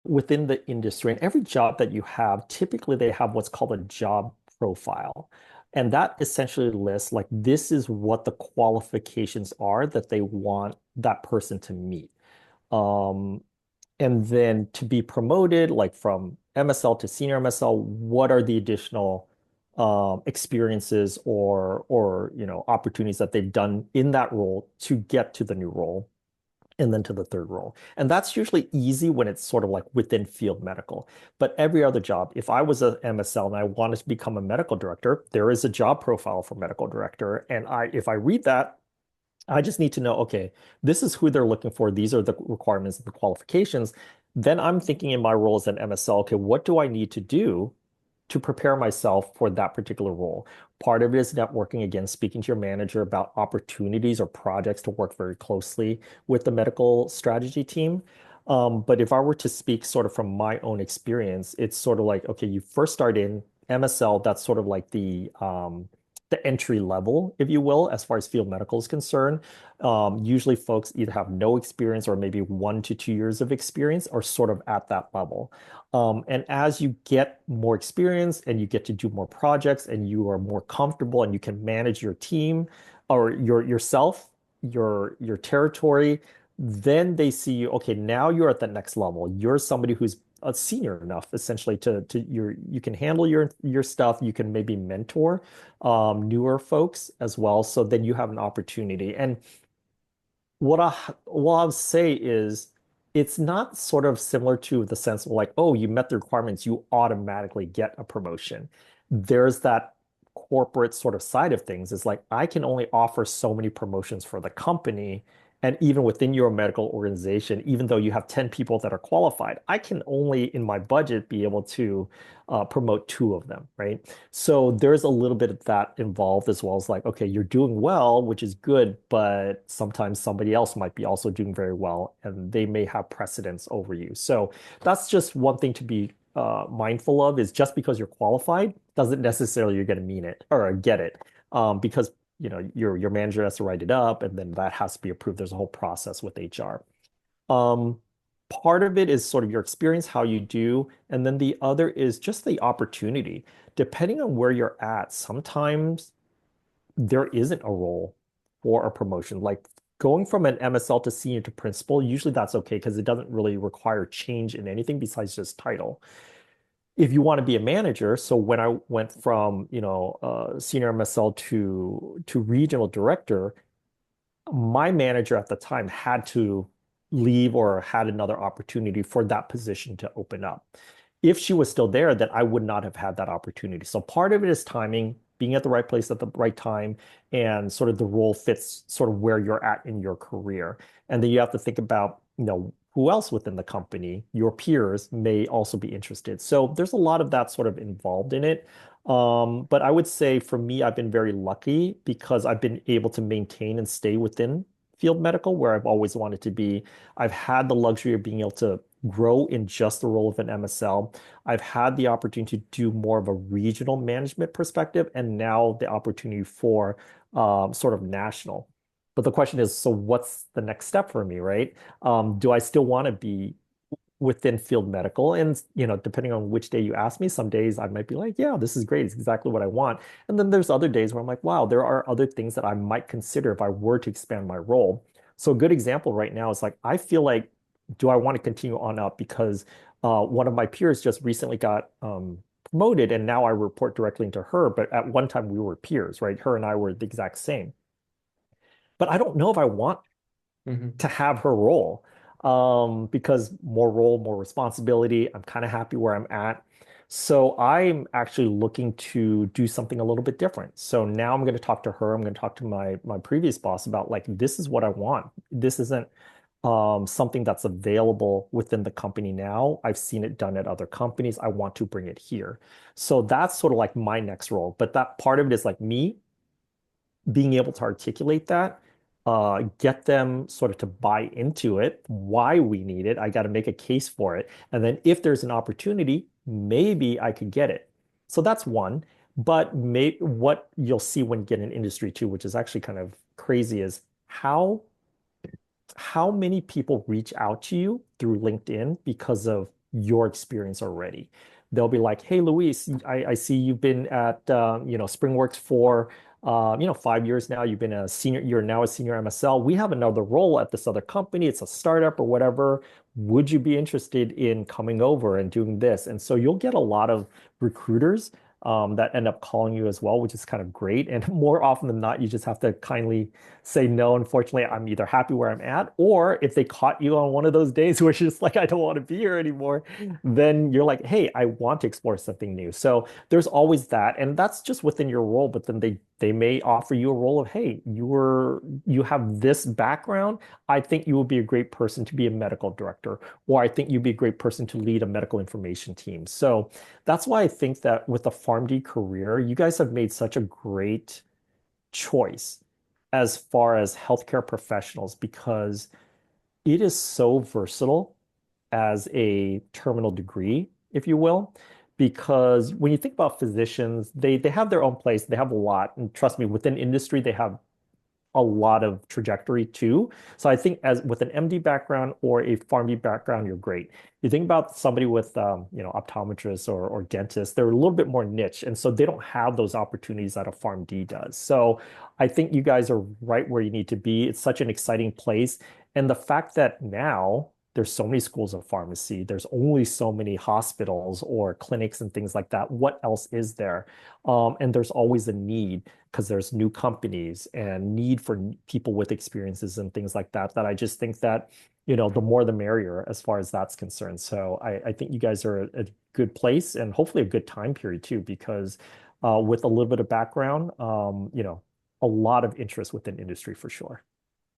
within the industry, and every job that you have, typically they have what's called a job profile. And that essentially lists like this is what the qualifications are that they want that person to meet. Um, and then to be promoted, like from MSL to senior MSL, what are the additional experiences or opportunities that they've done in that role to get to the new role and then to the third role. And that's usually easy when it's sort of like within field medical. But every other job, if I was a MSL and I wanted to become a medical director, there is a job profile for medical director. And if I read that, I just need to know, okay, this is who they're looking for. These are the requirements and the qualifications. Then I'm thinking in my role as an MSL, okay, what do I need to do to prepare myself for that particular role? Part of it is networking, again, speaking to your manager about opportunities or projects to work very closely with the medical strategy team. But if I were to speak sort of from my own experience, it's sort of like, okay, you first start in MSL, that's sort of like the entry level, if you will, as far as field medical is concerned. Usually folks either have no experience or maybe 1 to 2 years of experience or sort of at that level. And as you get more experience and you get to do more projects and you are more comfortable and you can manage your team or yourself, your territory, then they see you, okay, now you're at the next level. You're somebody who's senior enough essentially to you can handle your stuff. You can maybe mentor newer folks as well. So then you have an opportunity. And what I'll say is it's not sort of similar to the sense of like, oh, you met the requirements, you automatically get a promotion. There's that corporate sort of side of things. It's like I can only offer so many promotions for the company. And even within your medical organization, even though you have 10 people that are qualified, I can only in my budget be able to promote two of them, right? So there's a little bit of that involved as well as like, okay, you're doing well, which is good, but sometimes somebody else might be also doing very well and they may have precedence over you. So that's just one thing to be mindful of is just because you're qualified doesn't necessarily you're going to mean it or get it. Because your manager has to write it up and then that has to be approved. There's a whole process with HR. Um, Part of it is sort of your experience, how you do, and then the other is just the opportunity. Depending on where you're at, sometimes there isn't a role for a promotion. Like going from an MSL to senior to principal, usually that's okay because it doesn't really require change in anything besides just title. If you want to be a manager, so when I went from, senior MSL to regional director, my manager at the time had to leave or had another opportunity for that position to open up. If she was still there, then I would not have had that opportunity. So part of it is timing, being at the right place at the right time, and sort of the role fits sort of where you're at in your career. And then you have to think about, who else within the company, your peers may also be interested. So there's a lot of that sort of involved in it. But I would say for me, I've been very lucky because I've been able to maintain and stay within field medical where I've always wanted to be. I've had the luxury of being able to grow in just the role of an MSL. I've had the opportunity to do more of a regional management perspective and now the opportunity for sort of national. But the question is, so what's the next step for me, right? Do I still want to be within field medical? And, depending on which day you ask me, some days I might be like, yeah, this is great. It's exactly what I want. And then there's other days where I'm like, wow, there are other things that I might consider if I were to expand my role. So a good example right now is like, I feel like, do I want to continue on up? Because one of my peers just recently got promoted and now I report directly into her. But at one time we were peers, right? Her and I were the exact same. But I don't know if I want Hmm. to have her role because more role, more responsibility. I'm kind of happy where I'm at. So I'm actually looking to do something a little bit different. So now I'm going to talk to her. I'm going to talk to my previous boss about like this is what I want. This isn't something that's available within the company now. I've seen it done at other companies. I want to bring it here. So that's sort of like my next role. But that part of it is like me being able to articulate that, get them sort of to buy into it, why we need it. I got to make a case for it. And then if there's an opportunity, maybe I could get it. So that's one. But what you'll see when you get in industry too, which is actually kind of crazy, is how many people reach out to you through LinkedIn because of your experience already. They'll be like, "Hey, Luis, I see you've been at SpringWorks for 5 years now. You've been a senior. You're now a senior MSL. We have another role at this other company. It's a startup or whatever. Would you be interested in coming over and doing this?" And so you'll get a lot of recruiters that end up calling you as well, which is kind of great. And more often than not, you just have to kindly say no. Unfortunately, I'm either happy where I'm at, or if they caught you on one of those days where it's just like, I don't want to be here anymore, then you're like, hey, I want to explore something new. So there's always that. And that's just within your role, but then they may offer you a role of, hey, you have this background. I think you would be a great person to be a medical director, or I think you'd be a great person to lead a medical information team. So that's why I think that with the PharmD career, you guys have made such a great choice as far as healthcare professionals because it is so versatile as a terminal degree, if you will. Because when you think about physicians, they have their own place, they have a lot. And trust me, within industry, they have a lot of trajectory too. So I think as with an MD background or a PharmD background, you're great. You think about somebody with optometrists or dentists, they're a little bit more niche, and so they don't have those opportunities that a PharmD does. So I think you guys are right where you need to be. It's such an exciting place, and the fact that now there's so many schools of pharmacy, there's only so many hospitals or clinics and things like that. What else is there? And there's always a need because there's new companies and need for people with experiences and things like that, that I just think that, the more the merrier as far as that's concerned. So I think you guys are a good place and hopefully a good time period too, because with a little bit of background, a lot of interest within industry for sure.